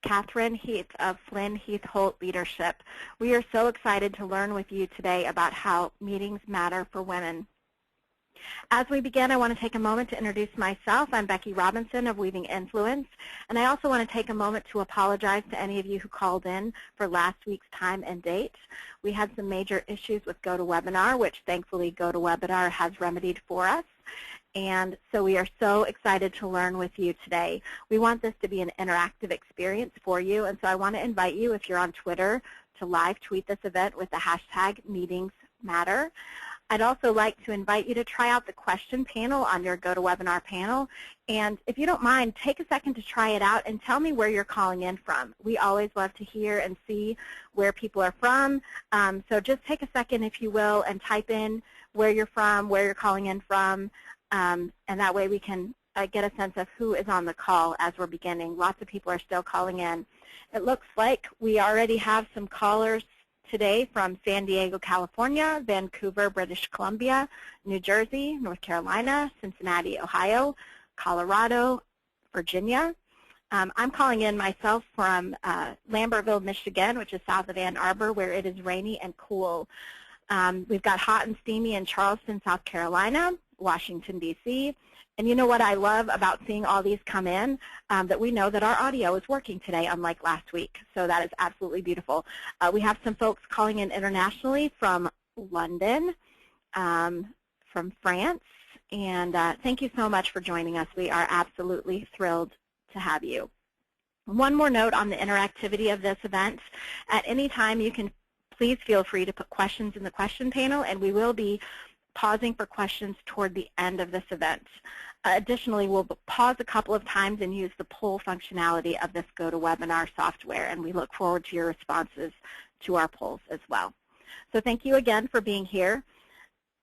Kathryn Heath of Flynn Heath Holt Leadership. We are so excited to learn with you today about how meetings matter for women. As we begin, I want to take a moment to introduce myself. I'm Becky Robinson of Weaving Influence, and I also want to take a moment to apologize to any of you who called in for last week's time and date. We had some major issues with GoToWebinar, which thankfully GoToWebinar has remedied for us. And so we are so excited to learn with you today. We want this to be an interactive experience for you, and so I want to invite you, if you're on Twitter, to live tweet this event with the hashtag #MeetingsMatter. I'd also like to invite you to try out the question panel on your GoToWebinar panel. And if you don't mind, take a second to try it out and tell me where you're calling in from. We always love to hear and see where people are from. So just take a second, if you will, and type in where you're from, where you're calling in from. And that way we can get a sense of who is on the call as we're beginning. Lots of people are still calling in. It looks like we already have some callers today from San Diego, California, Vancouver, British Columbia, New Jersey, North Carolina, Cincinnati, Ohio, Colorado, Virginia. I'm calling in myself from Lambertville, Michigan, which is south of Ann Arbor, where it is rainy and cool. We've got hot and steamy in Charleston, South Carolina, Washington, D.C. And you know what I love about seeing all these come in? That we know that our audio is working today, unlike last week. So that is absolutely beautiful. We have some folks calling in internationally from London, from France. And thank you so much for joining us. We are absolutely thrilled to have you. One more note on the interactivity of this event. At any time, you can please feel free to put questions in the question panel, and we will be pausing for questions toward the end of this event. Additionally, we'll pause a couple of times and use the poll functionality of this GoToWebinar software, and we look forward to your responses to our polls as well. So thank you again for being here.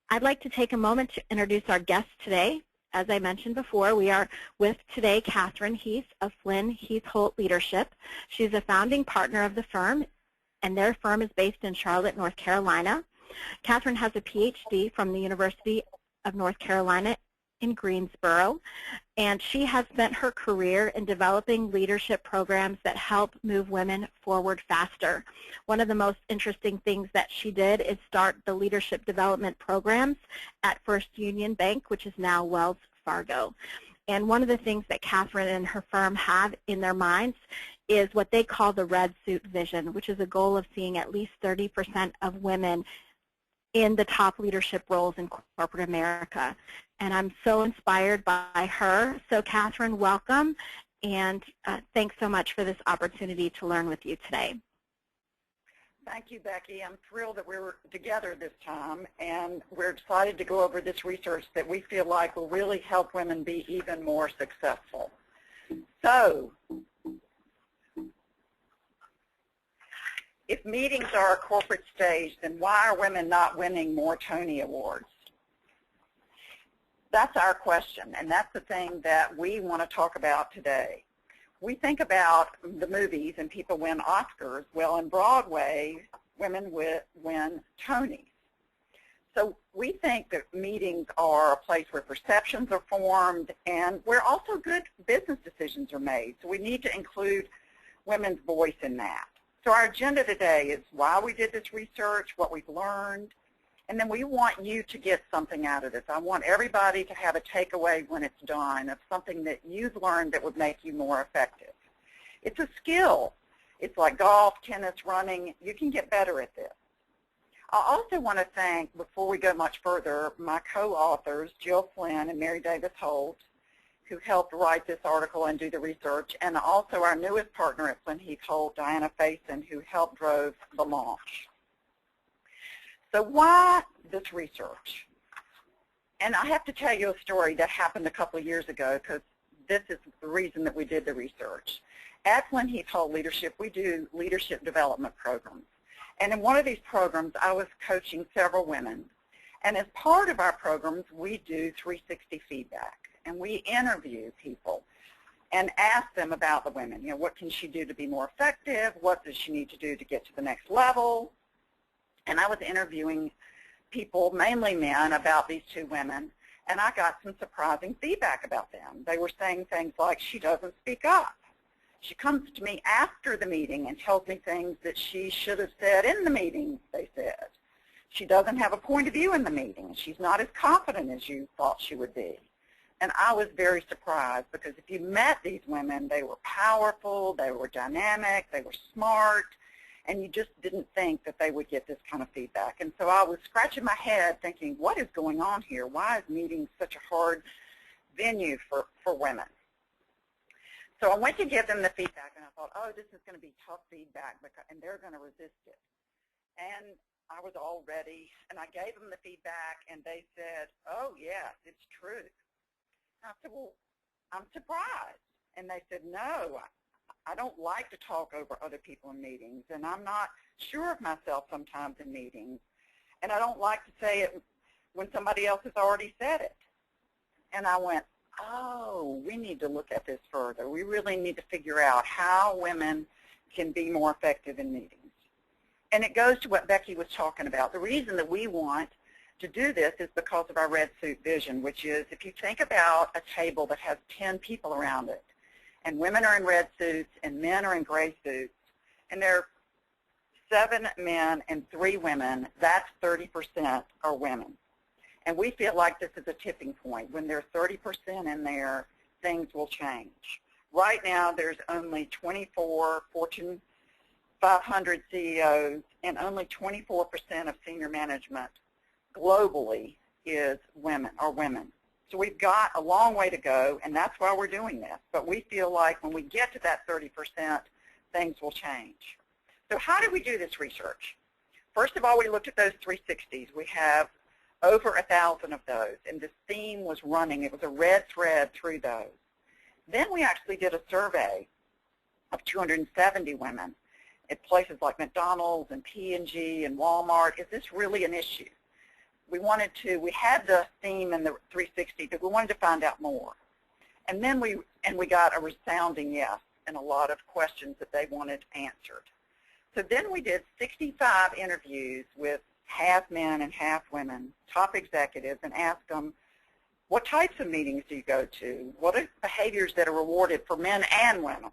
I'd like to take a moment to introduce our guests today. As I mentioned before, we are with today Kathryn Heath of Flynn Heath Holt Leadership. She's a founding partner of the firm, and their firm is based in Charlotte, North Carolina. Kathryn has a PhD from the University of North Carolina in Greensboro, and she has spent her career in developing leadership programs that help move women forward faster. One of the most interesting things that she did is start the leadership development programs at First Union Bank, which is now Wells Fargo. And one of the things that Kathryn and her firm have in their minds is what they call the red suit vision, which is a goal of seeing at least 30% of women in the top leadership roles in corporate America. And I'm so inspired by her. So Kathryn, welcome, and thanks so much for this opportunity to learn with you today. Thank you, Becky. I'm thrilled that we're together this time, and we're excited to go over this research that we feel like will really help women be even more successful. So, if meetings are a corporate stage, then why are women not winning more Tony Awards? That's our question, and that's the thing that we want to talk about today. We think about the movies and people win Oscars. Well, in Broadway, women win Tonys. So we think that meetings are a place where perceptions are formed and where also good business decisions are made. So we need to include women's voice in that. So our agenda today is why we did this research, what we've learned, and then we want you to get something out of this. I want everybody to have a takeaway when it's done of something that you've learned that would make you more effective. It's a skill. It's like golf, tennis, running. You can get better at this. I also want to thank, before we go much further, my co-authors, Jill Flynn and Mary Davis Holt, who helped write this article and do the research, and also our newest partner at Flynn Heath Holt, Diana Faison, who helped drove the launch. So why this research? And I have to tell you a story that happened a couple of years ago, because this is the reason that we did the research. At Flynn Heath Holt Leadership, we do leadership development programs. And in one of these programs, I was coaching several women. And as part of our programs, we do 360 feedback. And we interview people and ask them about the women. You know, what can she do to be more effective? What does she need to do to get to the next level? And I was interviewing people, mainly men, about these two women, and I got some surprising feedback about them. They were saying things like, she doesn't speak up. She comes to me after the meeting and tells me things that she should have said in the meeting, they said. She doesn't have a point of view in the meeting. She's not as confident as you thought she would be. And I was very surprised because if you met these women, they were powerful, they were dynamic, they were smart, and you just didn't think that they would get this kind of feedback. And so I was scratching my head thinking, what is going on here? Why is meetings such a hard venue for women? So I went to give them the feedback, and I thought, oh, this is going to be tough feedback, and they're going to resist it. And I was all ready, and I gave them the feedback, and they said, oh, yes, it's true. I said, well, I'm surprised. And they said, no, I don't like to talk over other people in meetings, and I'm not sure of myself sometimes in meetings, and I don't like to say it when somebody else has already said it. And I went, oh, we need to look at this further. We really need to figure out how women can be more effective in meetings. And it goes to what Becky was talking about. The reason that we want to do this is because of our red suit vision, which is if you think about a table that has 10 people around it, and women are in red suits and men are in gray suits, and there are 7 men and 3 women, that's 30% are women. And we feel like this is a tipping point. When there's 30% in there, things will change. Right now, there's only 24 Fortune 500 CEOs, and only 24% of senior management globally is women. So we've got a long way to go, and that's why we're doing this. But we feel like when we get to that 30%, things will change. So how did we do this research? First of all, we looked at those 360s. We have over 1,000 of those, and this theme was running. It was a red thread through those. Then we actually did a survey of 270 women at places like McDonald's and P&G and Walmart. Is this really an issue? We had the theme in the 360, but we wanted to find out more. And then we got a resounding yes and a lot of questions that they wanted answered. So then we did 65 interviews with half men and half women, top executives, and asked them, what types of meetings do you go to? What are behaviors that are rewarded for men and women?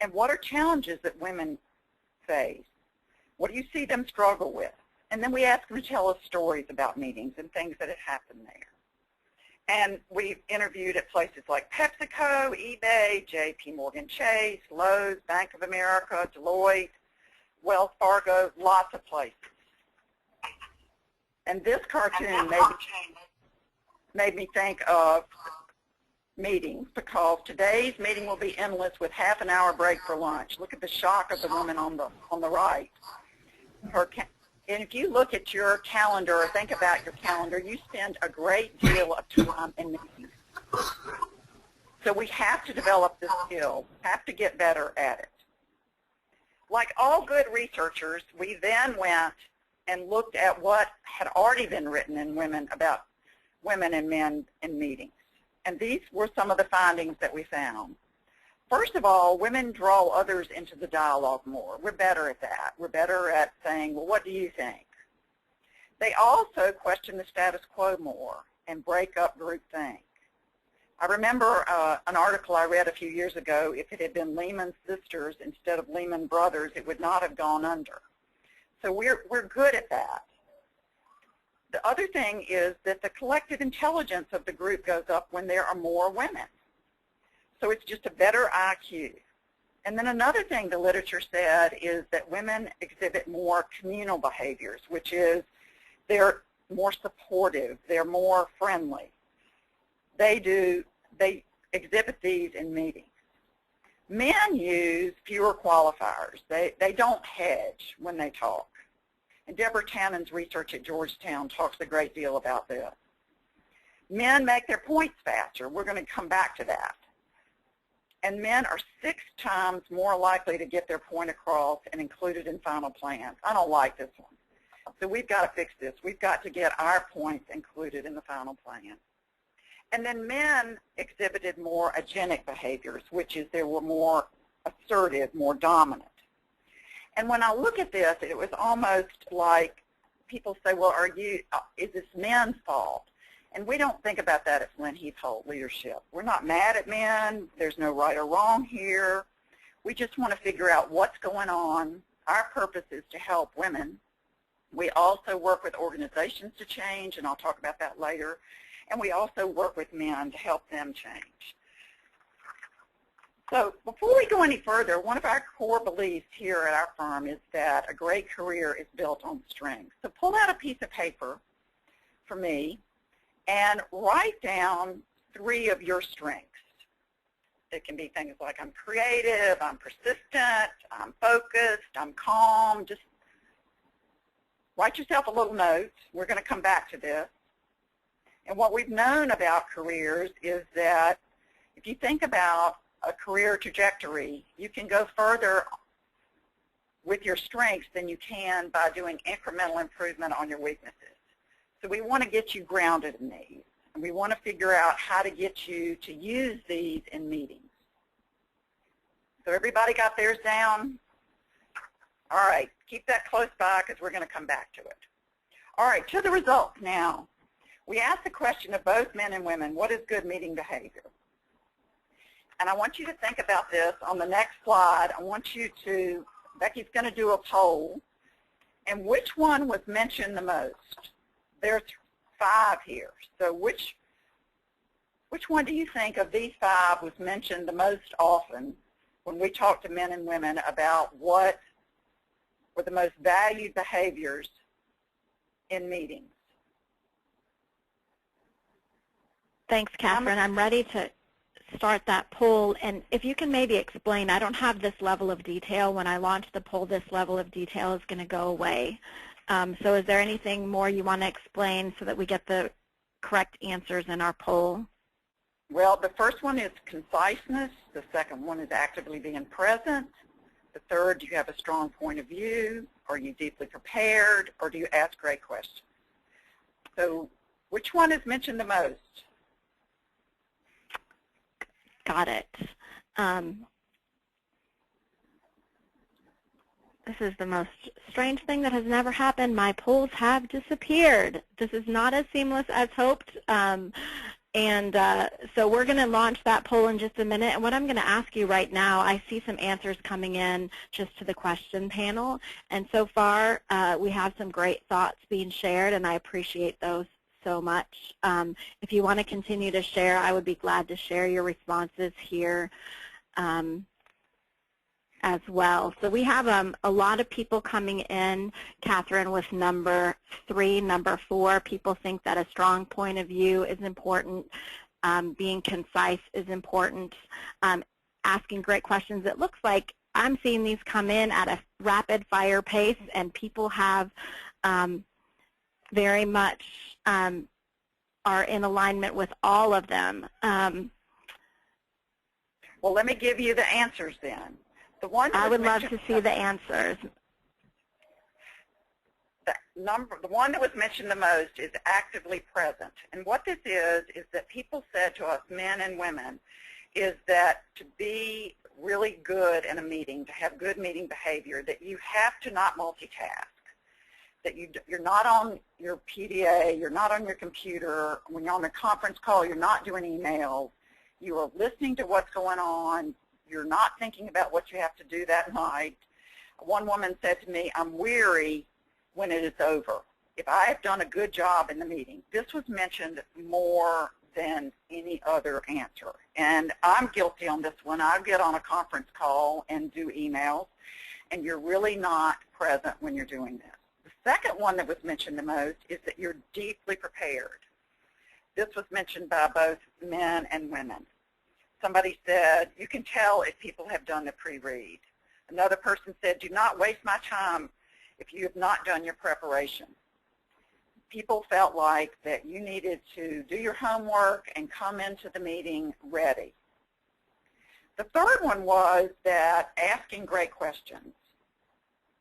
And what are challenges that women face? What do you see them struggle with? And then we asked them to tell us stories about meetings and things that had happened there. And we interviewed at places like PepsiCo, eBay, JP Morgan Chase, Lowe's, Bank of America, Deloitte, Wells Fargo, lots of places. And this cartoon made me think of meetings, because today's meeting will be endless with half an hour break for lunch. Look at the shock of the woman on the right. And if you look at your calendar or think about your calendar, you spend a great deal of time in meetings. So we have to develop this skill, have to get better at it. Like all good researchers, we then went and looked at what had already been written in Women about women and men in meetings. And these were some of the findings that we found. First of all, women draw others into the dialogue more. We're better at that. We're better at saying, well, what do you think? They also question the status quo more and break up groupthink. I remember an article I read a few years ago. If it had been Lehman Sisters instead of Lehman Brothers, it would not have gone under. So we're good at that. The other thing is that the collective intelligence of the group goes up when there are more women. So it's just a better IQ. And then another thing the literature said is that women exhibit more communal behaviors, which is they're more supportive, they're more friendly. They exhibit these in meetings. Men use fewer qualifiers. They don't hedge when they talk. And Deborah Tannen's research at Georgetown talks a great deal about this. Men make their points faster. We're going to come back to that. And men are 6 times more likely to get their point across and included in final plans. I don't like this one. So we've got to fix this. We've got to get our points included in the final plan. And then men exhibited more agenic behaviors, which is they were more assertive, more dominant. And when I look at this, it was almost like people say, well, is this men's fault? And we don't think about that at Flynn Heath Holt Leadership. We're not mad at men. There's no right or wrong here. We just want to figure out what's going on. Our purpose is to help women. We also work with organizations to change, and I'll talk about that later. And we also work with men to help them change. So before we go any further, one of our core beliefs here at our firm is that a great career is built on strengths. So pull out a piece of paper for me and write down 3 of your strengths. It can be things like I'm creative, I'm persistent, I'm focused, I'm calm. Just write yourself a little note. We're going to come back to this. And what we've known about careers is that if you think about a career trajectory, you can go further with your strengths than you can by doing incremental improvement on your weaknesses. So we want to get you grounded in these, and we want to figure out how to get you to use these in meetings. So everybody got theirs down? All right, keep that close by because we're going to come back to it. All right, to the results now. We asked the question of both men and women, what is good meeting behavior? And I want you to think about this on the next slide. I want you to, Becky's going to do a poll, and which one was mentioned the most? There's 5 here. So which one do you think of these 5 was mentioned the most often when we talk to men and women about what were the most valued behaviors in meetings? Thanks, Kathryn. I'm ready to start that poll. And if you can maybe explain, I don't have this level of detail. When I launch the poll, this level of detail is going to go away. So is there anything more you want to explain so that we get the correct answers in our poll? Well, the first one is conciseness. The second one is actively being present. The third, do you have a strong point of view? Are you deeply prepared? Or do you ask great questions? So which one is mentioned the most? Got it. This is the most strange thing that has never happened. My polls have disappeared. This is not as seamless as hoped. So we're going to launch that poll in just a minute. And what I'm going to ask you right now, I see some answers coming in just to the question panel. And so far, we have some great thoughts being shared, and I appreciate those so much. If you want to continue to share, I would be glad to share your responses here as well. So we have a lot of people coming in, Kathryn, with number 3, number 4. People think that a strong point of view is important. Being concise is important. Asking great questions. It looks like I'm seeing these come in at a rapid fire pace, and people have very much are in alignment with all of them. Well, let me give you the answers then. The one I would love to see the answers. The one that was mentioned the most is actively present. And what this is that people said to us, men and women, is that to be really good in a meeting, to have good meeting behavior, that you have to not multitask. That you're not on your PDA, you're not on your computer. When you're on a conference call, you're not doing emails. You are listening to what's going on. You're not thinking about what you have to do that night. One woman said to me, I'm weary when it is over. If I have done a good job in the meeting, this was mentioned more than any other answer. And I'm guilty on this one. I get on a conference call and do emails, and you're really not present when you're doing this. The second one that was mentioned the most is that you're deeply prepared. This was mentioned by both men and women. Somebody said, you can tell if people have done the pre-read. Another person said, do not waste my time if you have not done your preparation. People felt like that you needed to do your homework and come into the meeting ready. The third one was that asking great questions.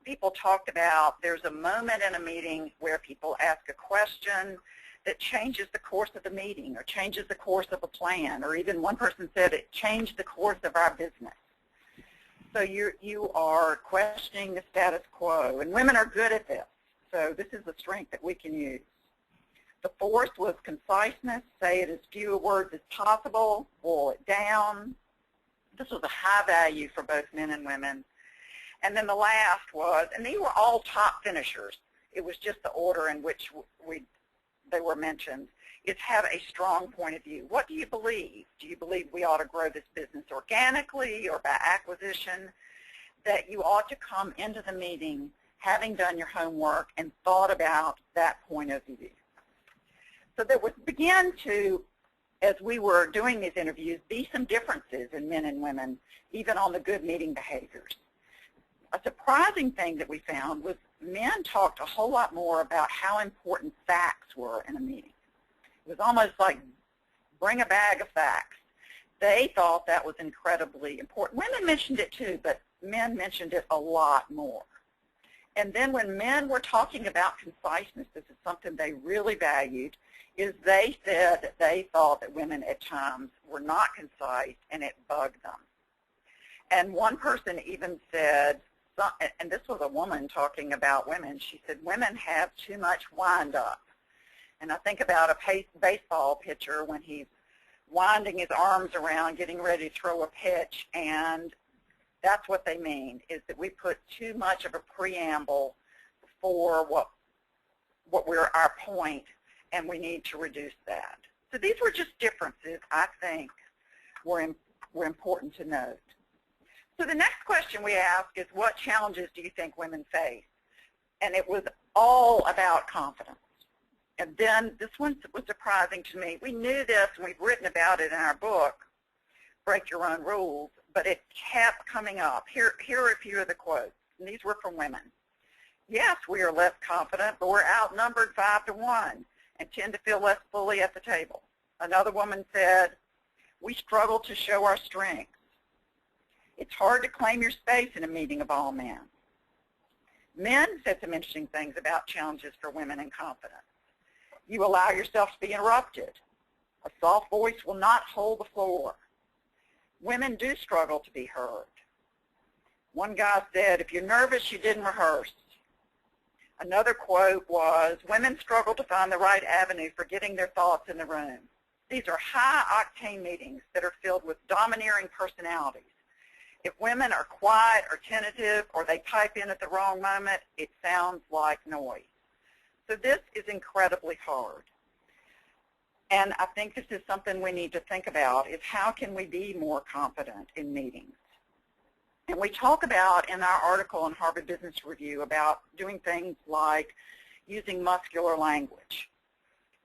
People talked about there's a moment in a meeting where people ask a question that changes the course of the meeting or changes the course of a plan, or even one person said it changed the course of our business. So you are questioning the status quo, and women are good at this. So this is a strength that we can use. The fourth was conciseness. Say it as few words as possible, boil it down. This was a high value for both men and women. And then the last was, and these were all top finishers. It was just the order in which they were mentioned, is have a strong point of view. What do you believe? Do you believe we ought to grow this business organically or by acquisition? That you ought to come into the meeting having done your homework and thought about that point of view. So there began to, as we were doing these interviews, be some differences in men and women, even on the good meeting behaviors. A surprising thing that we found was men talked a whole lot more about how important facts were in a meeting. It was almost like bring a bag of facts. They thought that was incredibly important. Women mentioned it too, but men mentioned it a lot more. And then when men were talking about conciseness, this is something they really valued, is they said that they thought that women at times were not concise and it bugged them. And one person even said, and this was a woman talking about women, she said, women have too much wind up. And I think about a baseball pitcher when he's winding his arms around, getting ready to throw a pitch, and that's what they mean, is that we put too much of a preamble for what we're our point, and we need to reduce that. So these were just differences I think were important to note. So the next question we ask is, what challenges do you think women face? And it was all about confidence. And then this one was surprising to me. We knew this, and we've written about it in our book, Break Your Own Rules, but it kept coming up. Here are a few of the quotes, and these were from women. Yes, we are less confident, but we're outnumbered 5-to-1 and tend to feel less fully at the table. Another woman said, we struggle to show our strengths. It's hard to claim your space in a meeting of all men. Men said some interesting things about challenges for women in confidence. You allow yourself to be interrupted. A soft voice will not hold the floor. Women do struggle to be heard. One guy said, if you're nervous, you didn't rehearse. Another quote was, women struggle to find the right avenue for getting their thoughts in the room. These are high-octane meetings that are filled with domineering personalities. If women are quiet or tentative or they pipe in at the wrong moment, it sounds like noise. So this is incredibly hard. And I think this is something we need to think about, is how can we be more confident in meetings? And we talk about in our article in Harvard Business Review about doing things like using muscular language,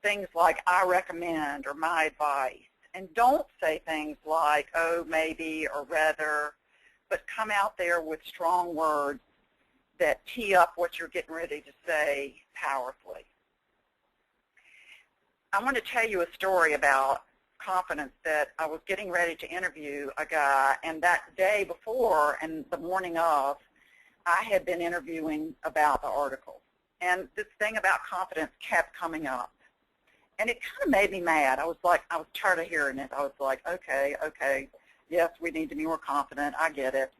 things like I recommend or my advice. And don't say things like, oh, maybe, or rather, but come out there with strong words that tee up what you're getting ready to say powerfully. I want to tell you a story about confidence that I was getting ready to interview a guy, and that day before and the morning of, I had been interviewing about the article. And this thing about confidence kept coming up. And it kind of made me mad. I was tired of hearing it. I was like, okay, yes, we need to be more confident. I get it.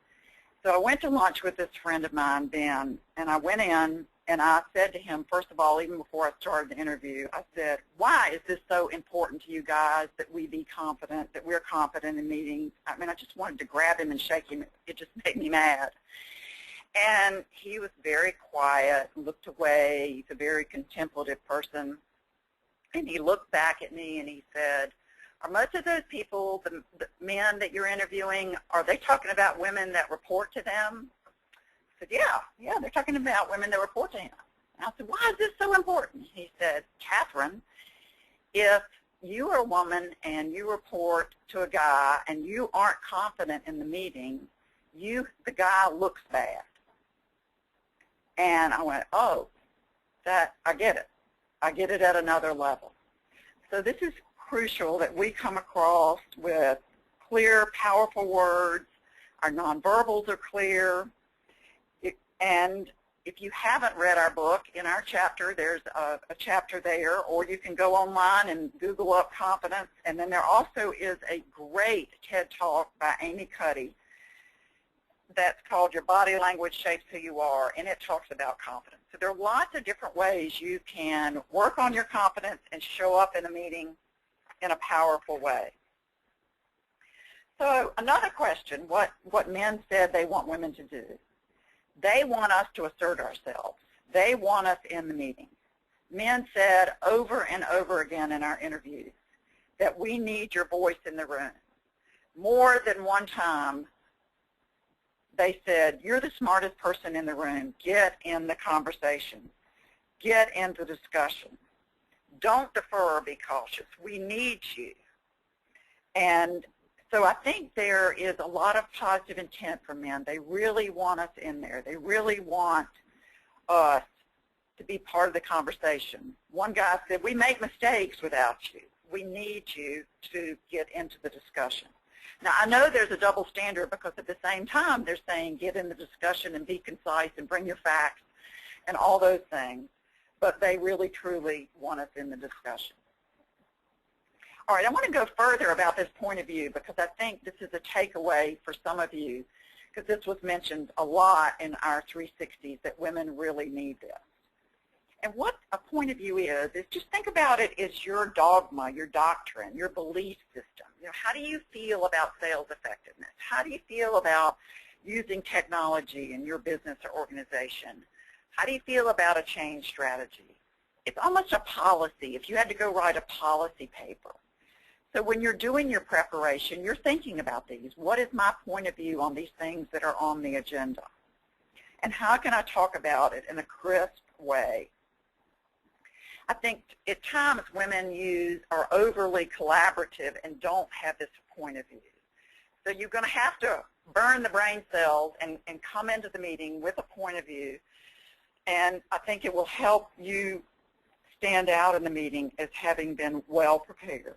So I went to lunch with this friend of mine, Ben, and I went in and I said to him, first of all, even before I started the interview, I said, why is this so important to you guys that we be confident, that we're confident in meetings? I mean, I just wanted to grab him and shake him. It just made me mad. And he was very quiet, looked away. He's a very contemplative person. And he looked back at me and he said, are most of those people, the men that you're interviewing, are they talking about women that report to them? I said, yeah, they're talking about women that report to him. And I said, why is this so important? He said, Kathryn, if you are a woman and you report to a guy and you aren't confident in the meeting, the guy looks bad. And I went, oh, I get it. I get it at another level. So this is crucial that we come across with clear, powerful words. Our nonverbals are clear. And if you haven't read our book, in our chapter, there's a chapter there, or you can go online and Google up confidence. And then there also is a great TED Talk by Amy Cuddy that's called Your Body Language Shapes Who You Are, and it talks about confidence. So there are lots of different ways you can work on your confidence and show up in a meeting in a powerful way. So another question, what men said they want women to do. They want us to assert ourselves. They want us in the meeting. Men said over and over again in our interviews that we need your voice in the room. More than one time, they said, you're the smartest person in the room. Get in the conversation. Get into discussion. Don't defer or be cautious. We need you. And so I think there is a lot of positive intent from men. They really want us in there. They really want us to be part of the conversation. One guy said, we make mistakes without you. We need you to get into the discussion. Now, I know there's a double standard because at the same time they're saying get in the discussion and be concise and bring your facts and all those things, but they really, truly want us in the discussion. All right, I want to go further about this point of view because I think this is a takeaway for some of you because this was mentioned a lot in our 360s that women really need this. And what a point of view is just think about it as your dogma, your doctrine, your belief system. You know, how do you feel about sales effectiveness? How do you feel about using technology in your business or organization? How do you feel about a change strategy? It's almost a policy, if you had to go write a policy paper. So when you're doing your preparation, you're thinking about these. What is my point of view on these things that are on the agenda? And how can I talk about it in a crisp way? I think at times women are overly collaborative and don't have this point of view. So you're going to have to burn the brain cells and come into the meeting with a point of view. And I think it will help you stand out in the meeting as having been well prepared.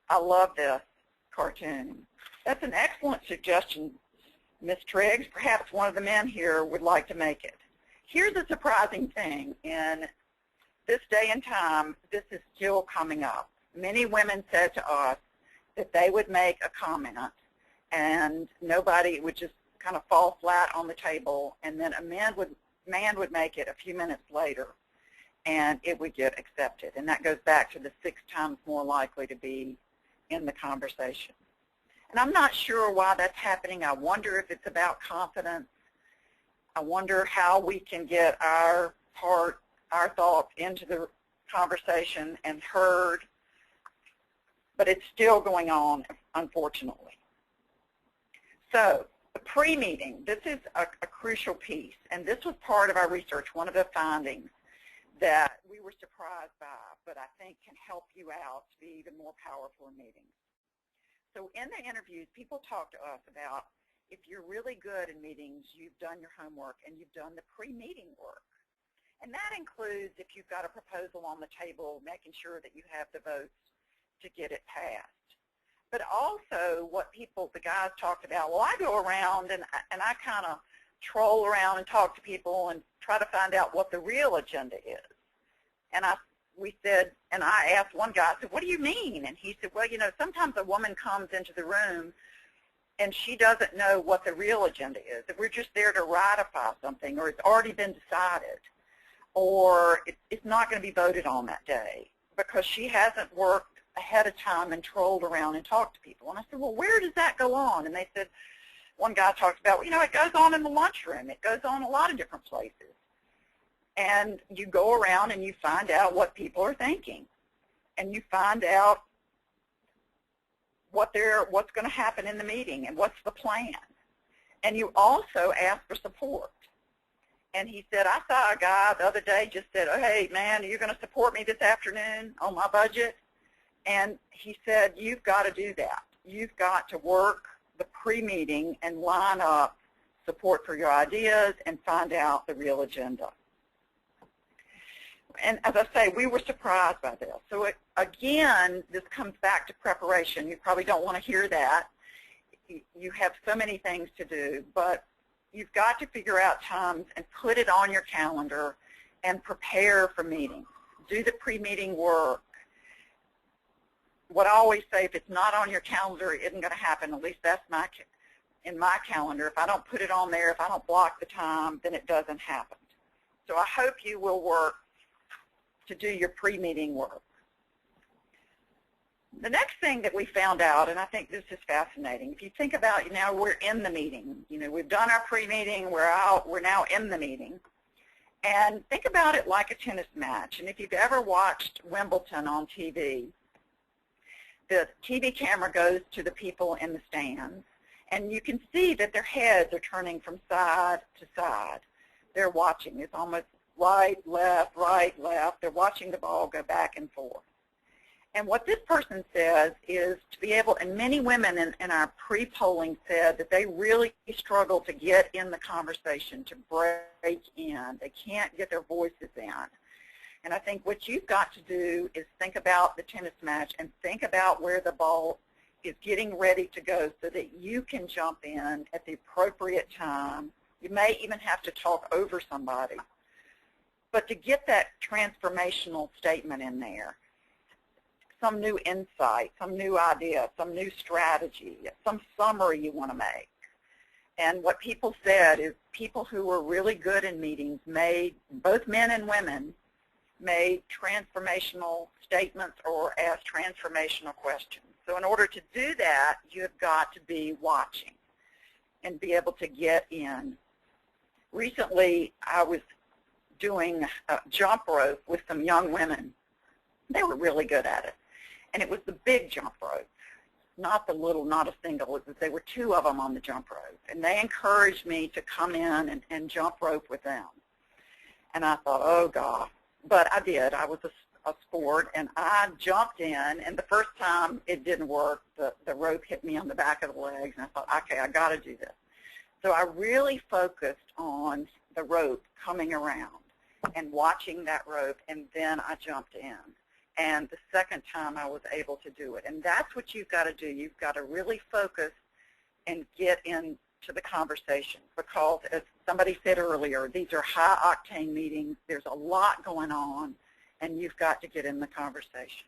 I love this cartoon. That's an excellent suggestion, Ms. Triggs. Perhaps one of the men here would like to make it. Here's a surprising thing. In this day and time, this is still coming up. Many women said to us that they would make a comment and nobody would just kind of fall flat on the table, and then a man would make it a few minutes later and it would get accepted. And that goes back to the 6 times more likely to be in the conversation. And I'm not sure why that's happening. I wonder if it's about confidence. I wonder how we can get our thoughts into the conversation and heard, but it's still going on, unfortunately. So the pre-meeting, this is a crucial piece, and this was part of our research, one of the findings that we were surprised by, but I think can help you out to be even more powerful in meetings. So in the interviews, people talk to us about if you're really good in meetings, you've done your homework and you've done the pre-meeting work. And that includes if you've got a proposal on the table, making sure that you have the votes to get it passed. But also what the guys talked about, well, I go around and I kind of troll around and talk to people and try to find out what the real agenda is. And we said, and I asked one guy, I said, what do you mean? And he said, well, you know, sometimes a woman comes into the room and she doesn't know what the real agenda is. If we're just there to ratify something, or it's already been decided, or it's not going to be voted on that day because she hasn't worked ahead of time and trolled around and talked to people. And I said, well, where does that go on? And they said, one guy talked about, well, you know, it goes on in the lunchroom. It goes on a lot of different places. And you go around and you find out what people are thinking. And you find out what's going to happen in the meeting and what's the plan. And you also ask for support. And he said, I saw a guy the other day just said, oh, hey, man, are you going to support me this afternoon on my budget? And he said, you've got to do that. You've got to work the pre-meeting and line up support for your ideas and find out the real agenda. And as I say, we were surprised by this. So again, this comes back to preparation. You probably don't want to hear that. You have so many things to do, but you've got to figure out times and put it on your calendar and prepare for meetings. Do the pre-meeting work. What I always say, if it's not on your calendar, it isn't going to happen. At least that's in my calendar. If I don't put it on there, if I don't block the time, then it doesn't happen. So I hope you will work to do your pre-meeting work. The next thing that we found out, and I think this is fascinating, if you think about, now we're in the meeting. We've done our pre-meeting, we're now in the meeting. And think about it like a tennis match. And if you've ever watched Wimbledon on TV, the TV camera goes to the people in the stands, and you can see that their heads are turning from side to side. They're watching. It's almost right, left. They're watching the ball go back and forth. And what this person says is to be able, and many women in our pre-polling said that they really struggle to get in the conversation, to break in. They can't get their voices in. And I think what you've got to do is think about the tennis match and think about where the ball is getting ready to go so that you can jump in at the appropriate time. You may even have to talk over somebody. But to get that transformational statement in there, some new insight, some new idea, some new strategy, some summary you want to make. And what people said is people who were really good in meetings made, both men and women, made transformational statements or asked transformational questions. So in order to do that, you've got to be watching and be able to get in. Recently, I was doing a jump rope with some young women. They were really good at it. And it was the big jump rope, not the little, not a single. There were two of them on the jump rope. And they encouraged me to come in and jump rope with them. And I thought, oh, God. But I did. I was a sport, and I jumped in. And the first time it didn't work. The rope hit me on the back of the legs. And I thought, okay, I got to do this. So I really focused on the rope coming around and watching that rope, and then I jumped in. And the second time I was able to do it. And that's what you've got to do. You've got to really focus and get into the conversation because, as somebody said earlier, these are high-octane meetings. There's a lot going on, and you've got to get in the conversation.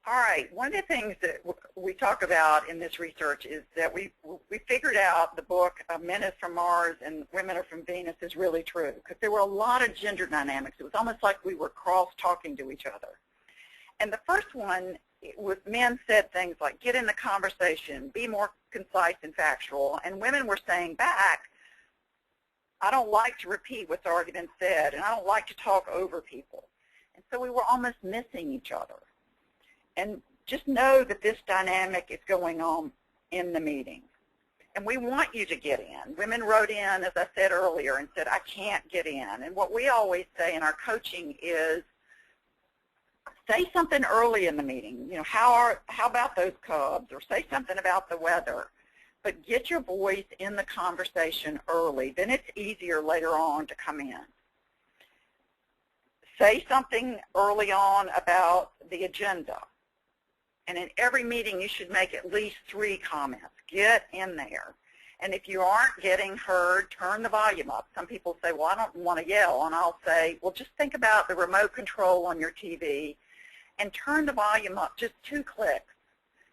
All right, one of the things that we talk about in this research is that we figured out the book Men is from Mars and Women are from Venus is really true because there were a lot of gender dynamics. It was almost like we were cross-talking to each other. And the first one was men said things like, get in the conversation, be more concise and factual. And women were saying back, I don't like to repeat what's already been said, and I don't like to talk over people. And so we were almost missing each other. And just know that this dynamic is going on in the meeting. And we want you to get in. Women wrote in, as I said earlier, and said, I can't get in. And what we always say in our coaching is, say something early in the meeting. How about those Cubs? Or say something about the weather. But get your voice in the conversation early. Then it's easier later on to come in. Say something early on about the agenda. And in every meeting, you should make at least 3 comments. Get in there. And if you aren't getting heard, turn the volume up. Some people say, well, I don't want to yell. And I'll say, well, just think about the remote control on your TV and turn the volume up just 2 clicks.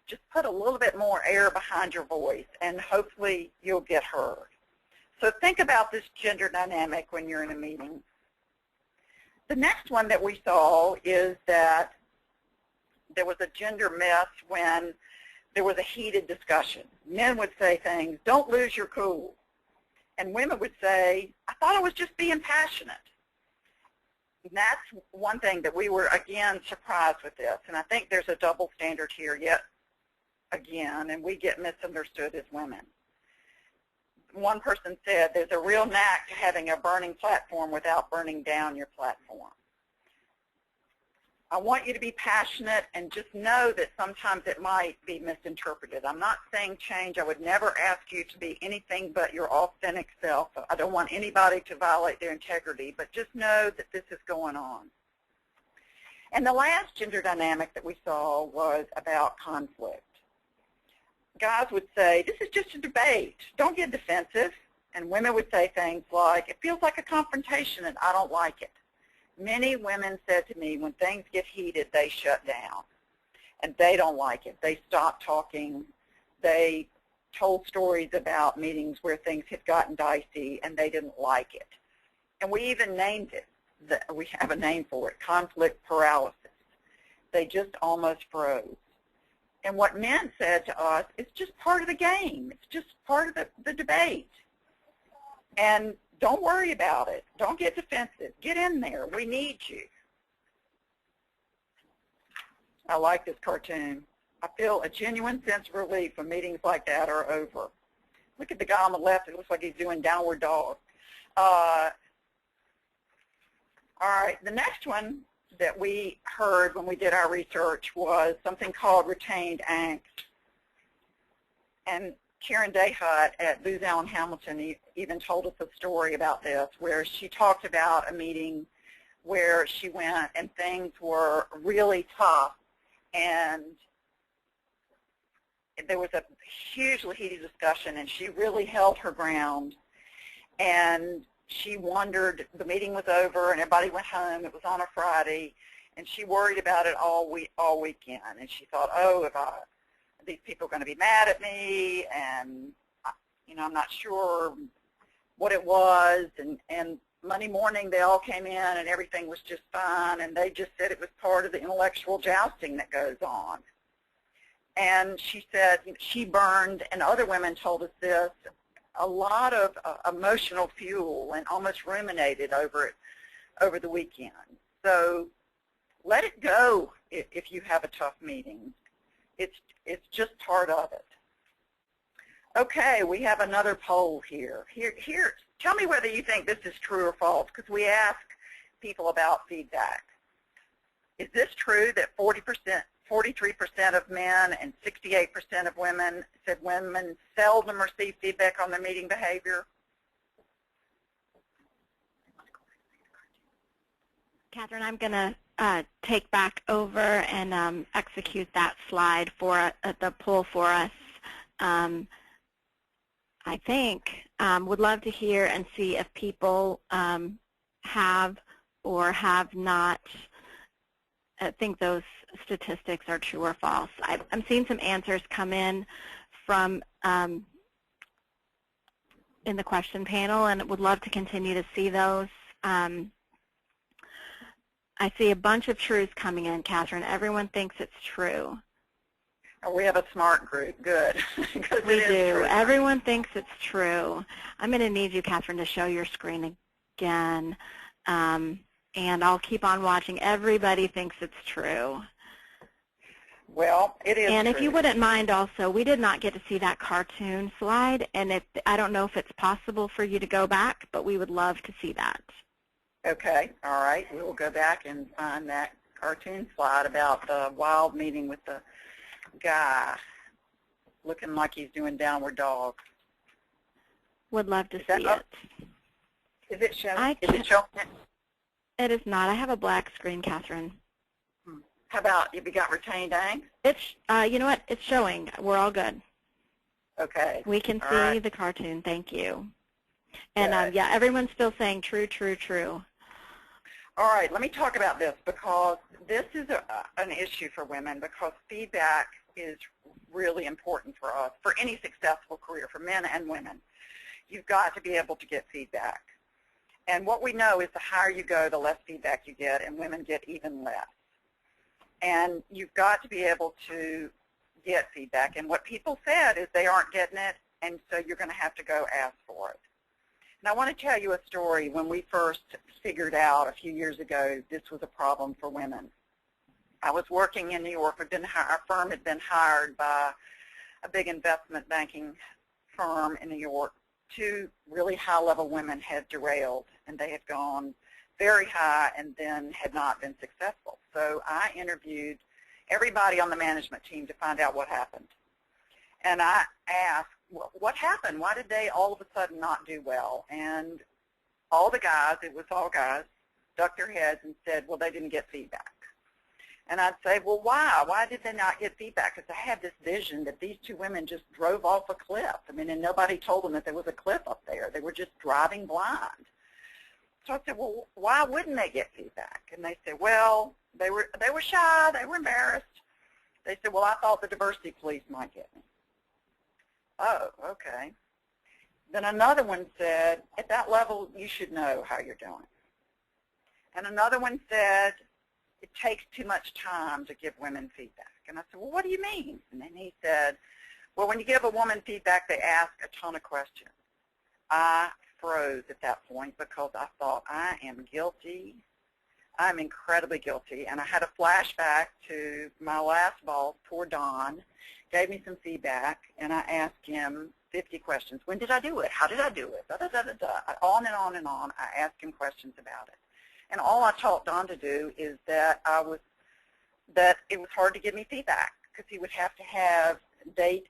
Just put a little bit more air behind your voice, and hopefully you'll get heard. So think about this gender dynamic when you're in a meeting. The next one that we saw is that there was a gender myth when there was a heated discussion. Men would say things, don't lose your cool. And women would say, I thought I was just being passionate. And that's one thing that we were, again, surprised with this. And I think there's a double standard here yet again, and we get misunderstood as women. One person said, there's a real knack to having a burning platform without burning down your platform. I want you to be passionate and just know that sometimes it might be misinterpreted. I'm not saying change. I would never ask you to be anything but your authentic self. I don't want anybody to violate their integrity, but just know that this is going on. And the last gender dynamic that we saw was about conflict. Guys would say, this is just a debate. Don't get defensive. And women would say things like, it feels like a confrontation and I don't like it. Many women said to me, when things get heated, they shut down. And they don't like it. They stop talking. They told stories about meetings where things had gotten dicey and they didn't like it. And we even named it. We have a name for it, conflict paralysis. They just almost froze. And what men said to us, it's just part of the game. It's just part of the debate. And don't worry about it. Don't get defensive. Get in there. We need you. I like this cartoon. I feel a genuine sense of relief when meetings like that are over. Look at the guy on the left. It looks like he's doing downward dog. All right. The next one that we heard when we did our research was something called retained angst. And Karen Dayhut at Booz Allen Hamilton even told us a story about this, where she talked about a meeting where she went and things were really tough, and there was a hugely heated discussion, and she really held her ground. And she wondered, the meeting was over and everybody went home, it was on a Friday, and she worried about it all weekend. And she thought, oh, these people are going to be mad at me, and I'm not sure what it was. And Monday morning they all came in and everything was just fine, and they just said it was part of the intellectual jousting that goes on. And she said she burned, and other women told us this, a lot of emotional fuel, and almost ruminated over it over the weekend. So let it go if you have a tough meeting. It's just part of it. Okay, we have another poll here. Here, tell me whether you think this is true or false, because we ask people about feedback. Is this true that 43% of men and 68% of women said women seldom receive feedback on their meeting behavior? Kathryn, I'm going to take back over and execute that slide for the poll for us. I think would love to hear and see if people have or have not think those statistics are true or false. I'm seeing some answers come in from in the question panel, and would love to continue to see those. I see a bunch of truths coming in, Kathryn. Everyone thinks it's true. Oh, we have a smart group. Good. We do. Everyone thinks it's true. I'm going to need you, Kathryn, to show your screen again. And I'll keep on watching. Everybody thinks it's true. Well, it is And true. if you wouldn't mind also, we did not get to see that cartoon slide, and I don't know if it's possible for you to go back, but we would love to see that. Okay, all right. We will go back and find that cartoon slide about the wild meeting with the guy looking like he's doing downward dog. Would love to see it. Is it showing? Is it showing? It is not. I have a black screen, Kathryn. How about, have you got retained angst? It's, you know what? It's showing. We're all good. Okay. We can all see right. the cartoon. Thank you. And yeah, everyone's still saying true, true, true. All right, let me talk about this, because this is an issue for women, because feedback is really important for us, for any successful career, for men and women. You've got to be able to get feedback. And what we know is the higher you go, the less feedback you get, and women get even less. And you've got to be able to get feedback. And what people said is they aren't getting it, and so you're going to have to go ask for it. And I want to tell you a story when we first figured out a few years ago this was a problem for women. I was working in New York. Our firm had been hired by a big investment banking firm in New York. Two really high-level women had derailed, and they had gone very high and then had not been successful. So I interviewed everybody on the management team to find out what happened. And I asked, what happened? Why did they all of a sudden not do well? And all the guys, it was all guys, ducked their heads and said, well, they didn't get feedback. And I'd say, well, why? Why did they not get feedback? Because I had this vision that these two women just drove off a cliff. I mean, and nobody told them that there was a cliff up there. They were just driving blind. So I said, well, why wouldn't they get feedback? And they said, well, they were shy. They were embarrassed. They said, well, I thought the diversity police might get me. Oh, okay. Then another one said, at that level, you should know how you're doing. And another one said, it takes too much time to give women feedback. And I said, well, what do you mean? And then he said, well, when you give a woman feedback, they ask a ton of questions. I froze at that point because I thought, I am guilty. I'm incredibly guilty. And I had a flashback to my last boss, poor Don, gave me some feedback, and I asked him 50 questions. When did I do it? How did I do it? Da, da, da, da, da. On and on and on. I asked him questions about it. And all I taught Don to do is that it was hard to give me feedback because he would have to have date,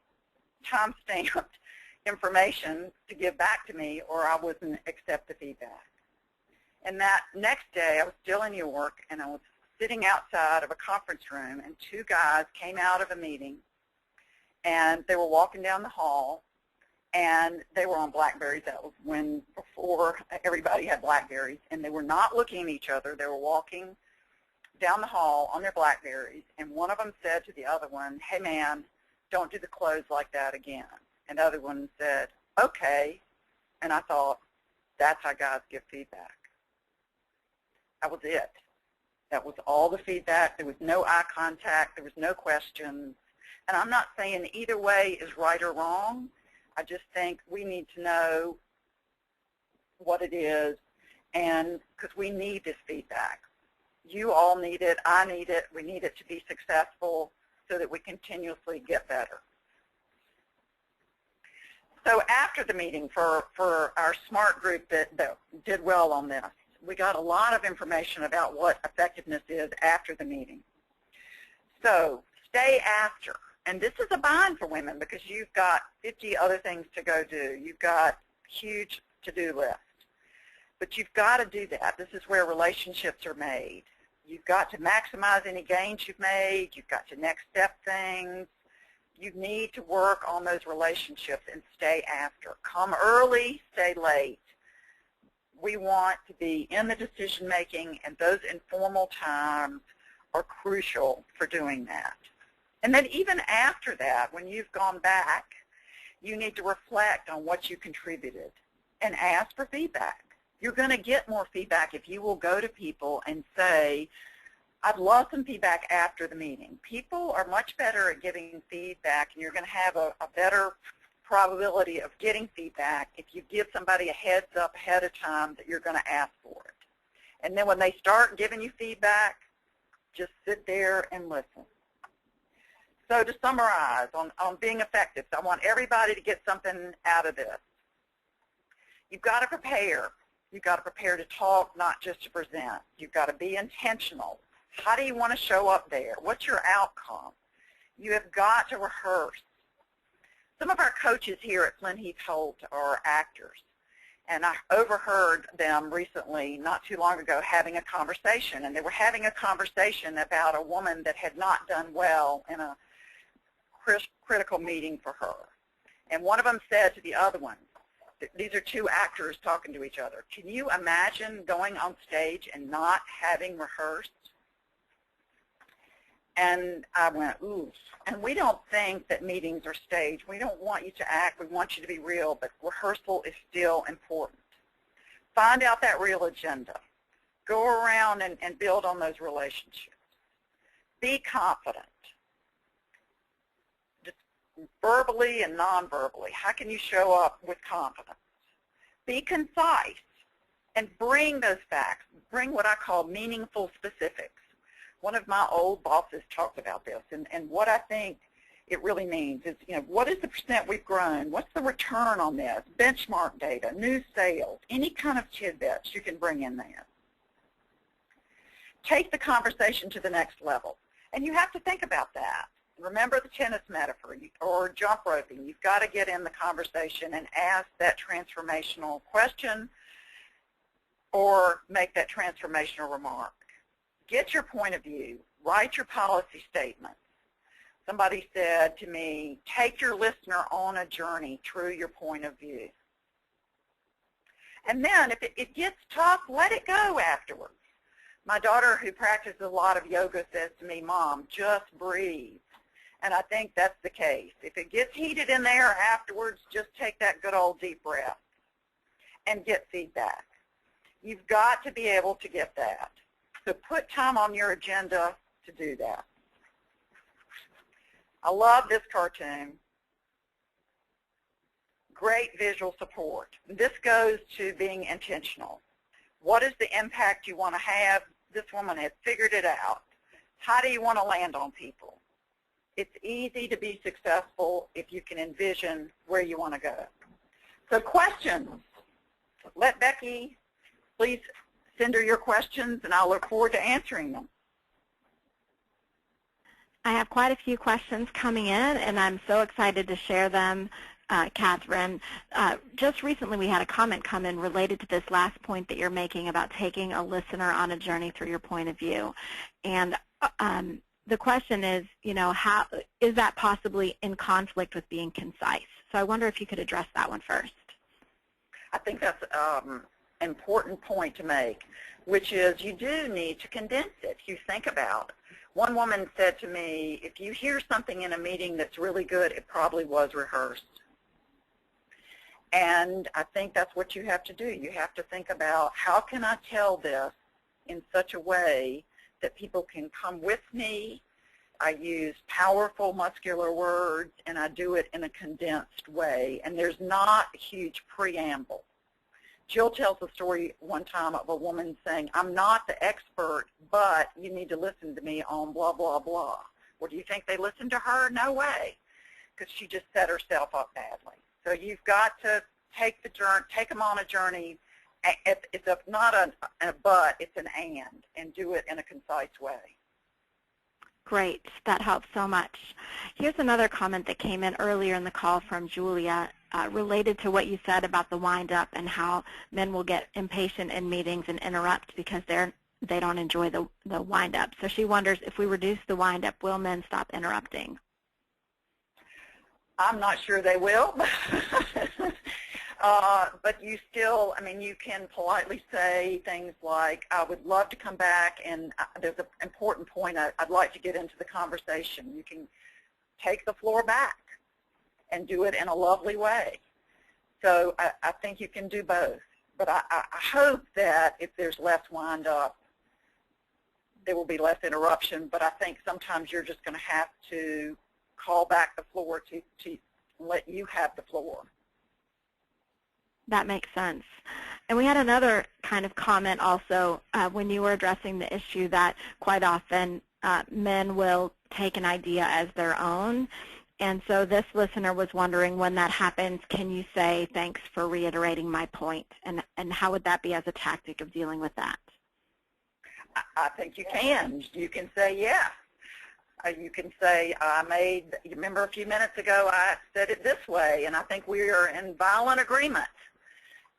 time-stamped information to give back to me, or I wouldn't accept the feedback. And that next day, I was still in New York, and I was sitting outside of a conference room, and two guys came out of a meeting, and they were walking down the hall, and they were on BlackBerries. That was before everybody had BlackBerries, and they were not looking at each other. They were walking down the hall on their BlackBerries, and one of them said to the other one, hey, man, don't do the close like that again. And the other one said, okay. And I thought, that's how guys give feedback. That was it. That was all the feedback. There was no eye contact. There was no questions. And I'm not saying either way is right or wrong. I just think we need to know what it is, and because we need this feedback. You all need it. I need it. We need it to be successful so that we continuously get better. So after the meeting, for our SMART group that did well on this, we got a lot of information about what effectiveness is after the meeting. So stay after. And this is a bind for women because you've got 50 other things to go do. You've got huge to-do list. But you've got to do that. This is where relationships are made. You've got to maximize any gains you've made. You've got to next step things. You need to work on those relationships and stay after. Come early, stay late. We want to be in the decision making, and those informal times are crucial for doing that. And then even after that, when you've gone back, you need to reflect on what you contributed and ask for feedback. You're going to get more feedback if you will go to people and say, I'd love some feedback after the meeting. People are much better at giving feedback, and you're going to have a better probability of getting feedback if you give somebody a heads up ahead of time that you're going to ask for it. And then when they start giving you feedback, just sit there and listen. So to summarize on being effective, so I want everybody to get something out of this. You've got to prepare. You've got to prepare to talk, not just to present. You've got to be intentional. How do you want to show up there? What's your outcome? You have got to rehearse. Some of our coaches here at Flynn Heath Holt are actors, and I overheard them recently, not too long ago, having a conversation, and they were having a conversation about a woman that had not done well in a critical meeting for her. And one of them said to the other one, these are two actors talking to each other, can you imagine going on stage and not having rehearsed? And I went, ooh. And we don't think that meetings are staged. We don't want you to act. We want you to be real, but rehearsal is still important. Find out that real agenda. Go around and build on those relationships. Be confident. Just verbally and non-verbally. How can you show up with confidence? Be concise and bring those facts. Bring what I call meaningful specifics. One of my old bosses talked about this, and what I think it really means is, what is the percent we've grown? What's the return on this? Benchmark data, new sales, any kind of tidbits you can bring in there. Take the conversation to the next level, and you have to think about that. Remember the tennis metaphor or jump roping. You've got to get in the conversation and ask that transformational question or make that transformational remark. Get your point of view. Write your policy statements. Somebody said to me, take your listener on a journey through your point of view. And then if it gets tough, let it go afterwards. My daughter, who practices a lot of yoga, says to me, Mom, just breathe. And I think that's the case. If it gets heated in there afterwards, just take that good old deep breath and get feedback. You've got to be able to get that. So put time on your agenda to do that. I love this cartoon. Great visual support. This goes to being intentional. What is the impact you want to have? This woman has figured it out. How do you want to land on people? It's easy to be successful if you can envision where you want to go. So questions. Let Becky please send her your questions, and I'll look forward to answering them. I have quite a few questions coming in, and I'm so excited to share them, Kathryn. Just recently we had a comment come in related to this last point that you're making about taking a listener on a journey through your point of view. And the question is, how is that possibly in conflict with being concise? So I wonder if you could address that one first. I think that's an important point to make, which is you do need to condense it. You think about it. One woman said to me, if you hear something in a meeting that's really good, it probably was rehearsed. And I think that's what you have to do. You have to think about, how can I tell this in such a way that people can come with me? I use powerful, muscular words, and I do it in a condensed way. And there's not a huge preamble. Jill tells a story one time of a woman saying, I'm not the expert, but you need to listen to me on blah, blah, blah. Well, do you think they listened to her? No way, because she just set herself up badly. So you've got to take them on a journey. It's not a but, it's an and do it in a concise way. Great. That helps so much. Here's another comment that came in earlier in the call from Julia related to what you said about the wind-up and how men will get impatient in meetings and interrupt because they don't enjoy the wind-up. So she wonders, if we reduce the wind-up, will men stop interrupting? I'm not sure they will. But you still, you can politely say things like, I would love to come back, and there's an important point I'd like to get into the conversation. You can take the floor back and do it in a lovely way. So I think you can do both. But I hope that if there's less wind up, there will be less interruption. But I think sometimes you're just going to have to call back the floor to let you have the floor. That makes sense. And we had another kind of comment also when you were addressing the issue that quite often men will take an idea as their own. And so this listener was wondering, when that happens, can you say, thanks for reiterating my point? And how would that be as a tactic of dealing with that? I think you can. You can say, yeah. You can say, you remember a few minutes ago I said it this way, and I think we are in violent agreement.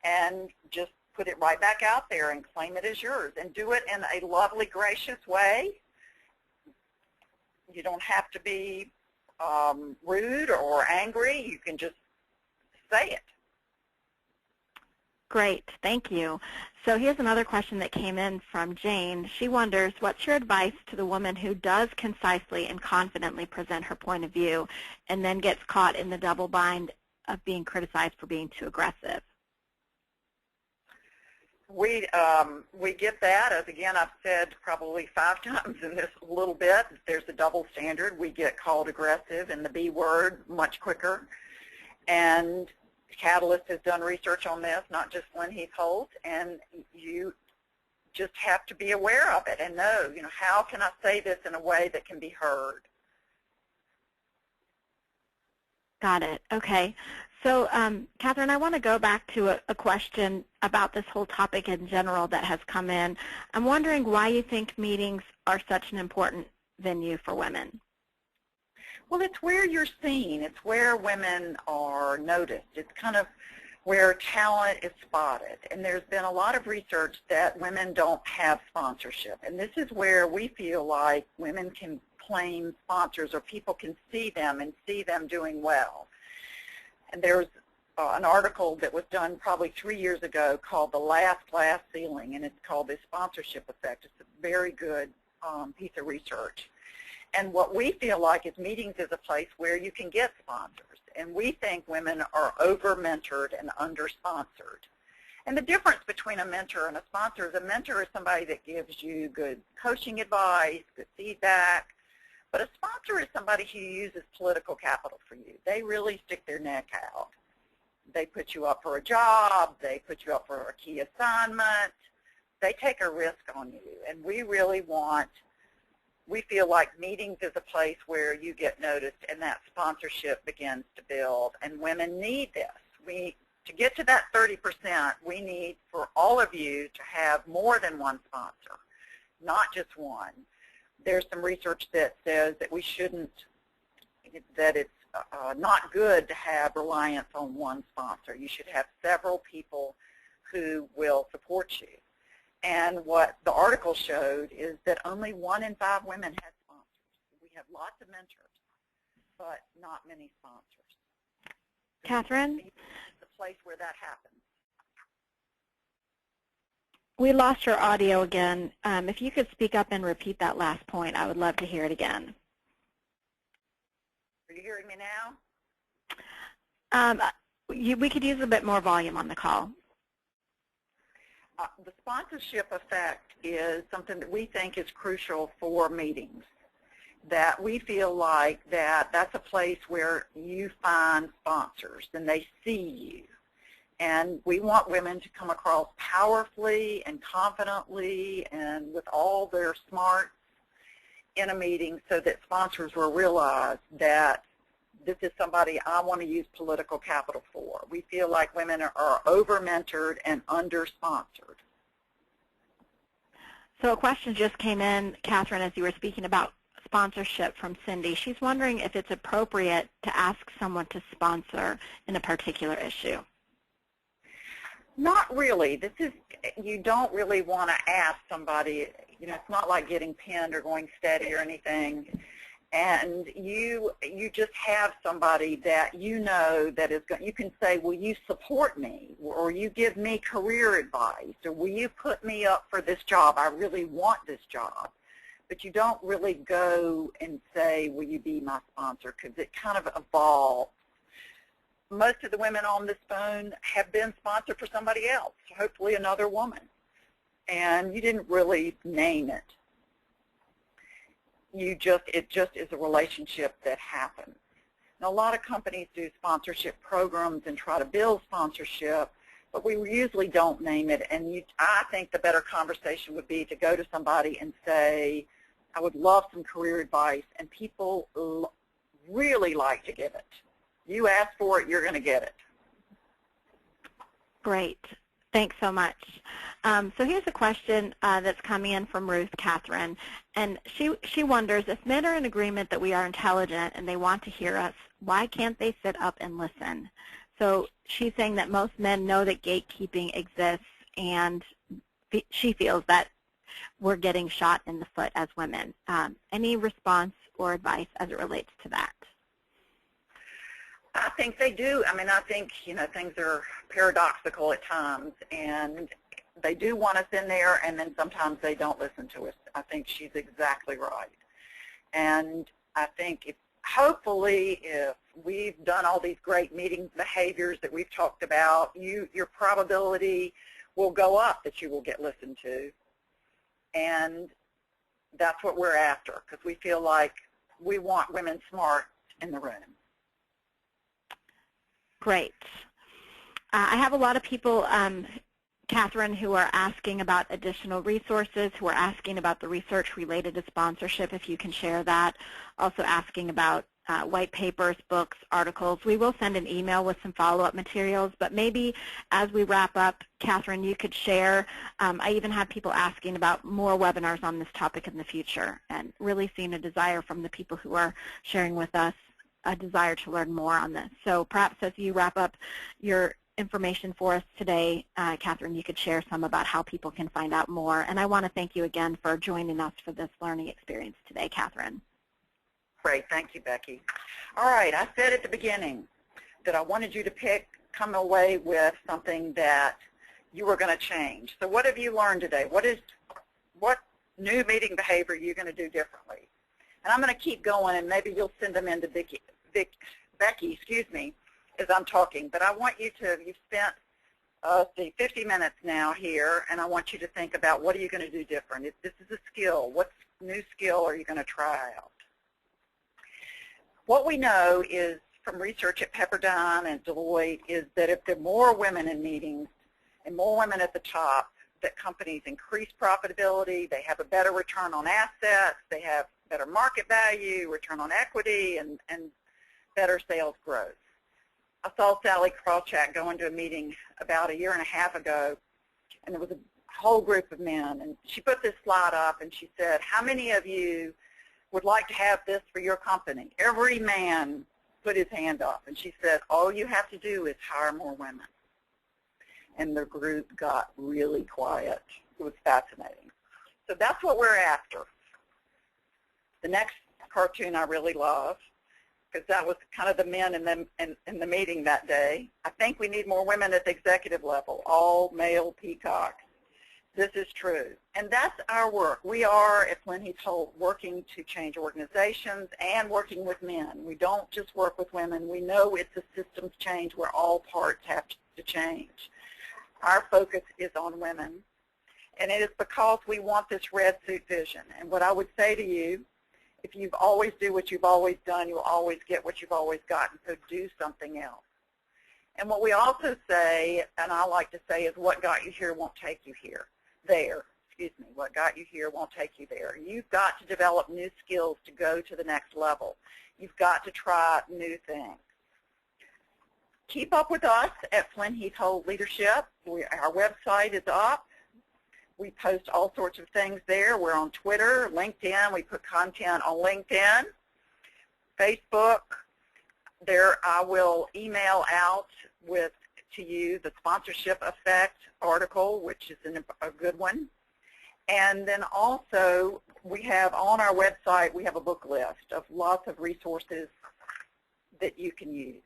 And just put it right back out there and claim it as yours. And do it in a lovely, gracious way. You don't have to be rude or angry. You can just say it. Great. Thank you. So here's another question that came in from Jane. She wonders, what's your advice to the woman who does concisely and confidently present her point of view and then gets caught in the double bind of being criticized for being too aggressive? We get that. As again, I've said probably 5 times in this little bit, there's a double standard. We get called aggressive and the B word much quicker. And Catalyst has done research on this, not just Flynn Heath Holt, and you just have to be aware of it and know, how can I say this in a way that can be heard? Got it. Okay. So, Kathryn, I want to go back to a question about this whole topic in general that has come in. I'm wondering why you think meetings are such an important venue for women. Well, it's where you're seen. It's where women are noticed. It's kind of where talent is spotted. And there's been a lot of research that women don't have sponsorship. And this is where we feel like women can claim sponsors, or people can see them and see them doing well. And there's an article that was done probably 3 years ago called The Last Glass Ceiling, and it's called The Sponsorship Effect. It's a very good piece of research. And what we feel like is meetings is a place where you can get sponsors. And we think women are over-mentored and under-sponsored. And the difference between a mentor and a sponsor is a mentor is somebody that gives you good coaching advice, good feedback, but a sponsor is somebody who uses political capital for you. They really stick their neck out. They put you up for a job. They put you up for a key assignment. They take a risk on you. And we really we feel like meetings is a place where you get noticed and that sponsorship begins to build. And women need this. To get to that 30%, we need for all of you to have more than one sponsor, not just one. There's some research that says that that it's not good to have reliance on one sponsor. You should have several people who will support you. And what the article showed is that only 1 in 5 women had sponsors. We have lots of mentors, but not many sponsors. Kathryn? The place where that happens. We lost your audio again. If you could speak up and repeat that last point, I would love to hear it again. Are you hearing me now? We could use a bit more volume on the call. The sponsorship effect is something that we think is crucial for meetings, that we feel like that's a place where you find sponsors and they see you. And we want women to come across powerfully and confidently and with all their smarts in a meeting so that sponsors will realize that this is somebody I want to use political capital for. We feel like women are over-mentored and under-sponsored. So a question just came in, Kathryn, as you were speaking about sponsorship from Cindy. She's wondering if it's appropriate to ask someone to sponsor in a particular issue. Not really. You don't really want to ask somebody, it's not like getting pinned or going steady or anything. And you just have somebody that that is going, you can say, will you support me? Or you give me career advice? Or will you put me up for this job? I really want this job. But you don't really go and say, will you be my sponsor? Because it kind of evolves. Most of the women on this phone have been sponsored for somebody else, hopefully another woman. And you didn't really name it. It just is a relationship that happens. Now, a lot of companies do sponsorship programs and try to build sponsorship, but we usually don't name it. And I think the better conversation would be to go to somebody and say, I would love some career advice, and people really like to give it. You ask for it, you're going to get it. Great. Thanks so much. So here's a question that's coming in from Ruth Kathryn, and she wonders, if men are in agreement that we are intelligent and they want to hear us, why can't they sit up and listen? So she's saying that most men know that gatekeeping exists, and she feels that we're getting shot in the foot as women. Any response or advice as it relates to that? I think they do. I mean, I think, things are paradoxical at times, and they do want us in there, and then sometimes they don't listen to us. I think she's exactly right. And I think hopefully if we've done all these great meeting behaviors that we've talked about, your probability will go up that you will get listened to. And that's what we're after, because we feel like we want women smart in the room. Great. I have a lot of people, Kathryn, who are asking about additional resources, who are asking about the research related to sponsorship, if you can share that. Also asking about white papers, books, articles. We will send an email with some follow-up materials, but maybe as we wrap up, Kathryn, you could share. I even have people asking about more webinars on this topic in the future, and really seeing a desire from the people who are sharing with us, a desire to learn more on this. So perhaps as you wrap up your information for us today, Kathryn, you could share some about how people can find out more. And I want to thank you again for joining us for this learning experience today, Kathryn. Great. Thank you, Becky. All right. I said at the beginning that I wanted you to come away with something that you were going to change. So what have you learned today? What new meeting behavior are you going to do differently? And I'm going to keep going, and maybe you'll send them in to Becky, as I'm talking. But I want you to, you've spent see, 50 minutes now here, and I want you to think about what are you going to do different. If this is a skill, what new skill are you going to try out? What we know is from research at Pepperdine and Deloitte is that if there are more women in meetings and more women at the top, that companies increase profitability, they have a better return on assets, they have better market value, return on equity, and better sales growth. I saw Sally Krawchak go into a meeting about a year and a half ago, and there was a whole group of men, and she put this slide up, and she said, how many of you would like to have this for your company? Every man put his hand up, and she said, all you have to do is hire more women. And the group got really quiet. It was fascinating. So that's what we're after. The next cartoon I really love, because that was kind of the men in the meeting that day. I think we need more women at the executive level, all male peacocks. This is true. And that's our work. We are, at Flynn Heath Holt, working to change organizations and working with men. We don't just work with women. We know it's a systems change where all parts have to change. Our focus is on women, and it is because we want this red suit vision. And what I would say to you, if you always do what you've always done, you'll always get what you've always gotten, so do something else. And what we also say, and I like to say, is what got you here won't take you what got you here won't take you there. You've got to develop new skills to go to the next level. You've got to try new things. Keep up with us at Flynn Heath Holt Leadership. Our website is up. We post all sorts of things there. We're on Twitter, LinkedIn. We put content on LinkedIn, Facebook. There I will email out to you the Sponsorship Effect article, which is a good one. And then also we have on our website, we have a book list of lots of resources that you can use.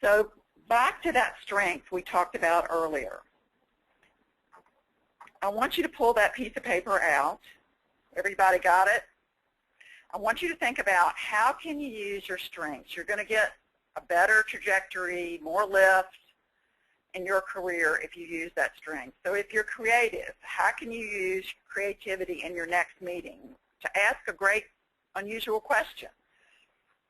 So back to that strength we talked about earlier. I want you to pull that piece of paper out. Everybody got it? I want you to think about how can you use your strengths. You're going to get a better trajectory, more lift in your career if you use that strength. So if you're creative, how can you use creativity in your next meeting to ask a great, unusual question?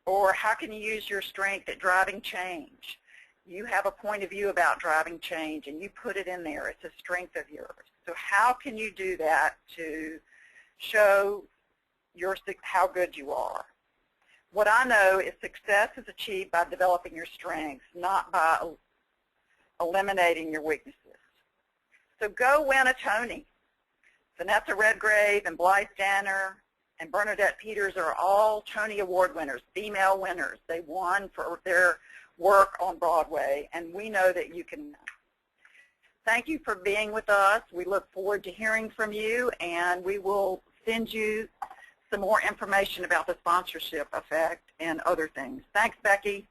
Or how can you use your strength at driving change? You have a point of view about driving change, and you put it in there. It's a strength of yours. So how can you do that to show how good you are? What I know is success is achieved by developing your strengths, not by eliminating your weaknesses. So go win a Tony. Vanessa Redgrave and Blythe Danner and Bernadette Peters are all Tony Award winners, female winners. They won for their work on Broadway, and we know that you can. Thank you for being with us. We look forward to hearing from you, and we will send you some more information about the sponsorship effect and other things. Thanks, Becky.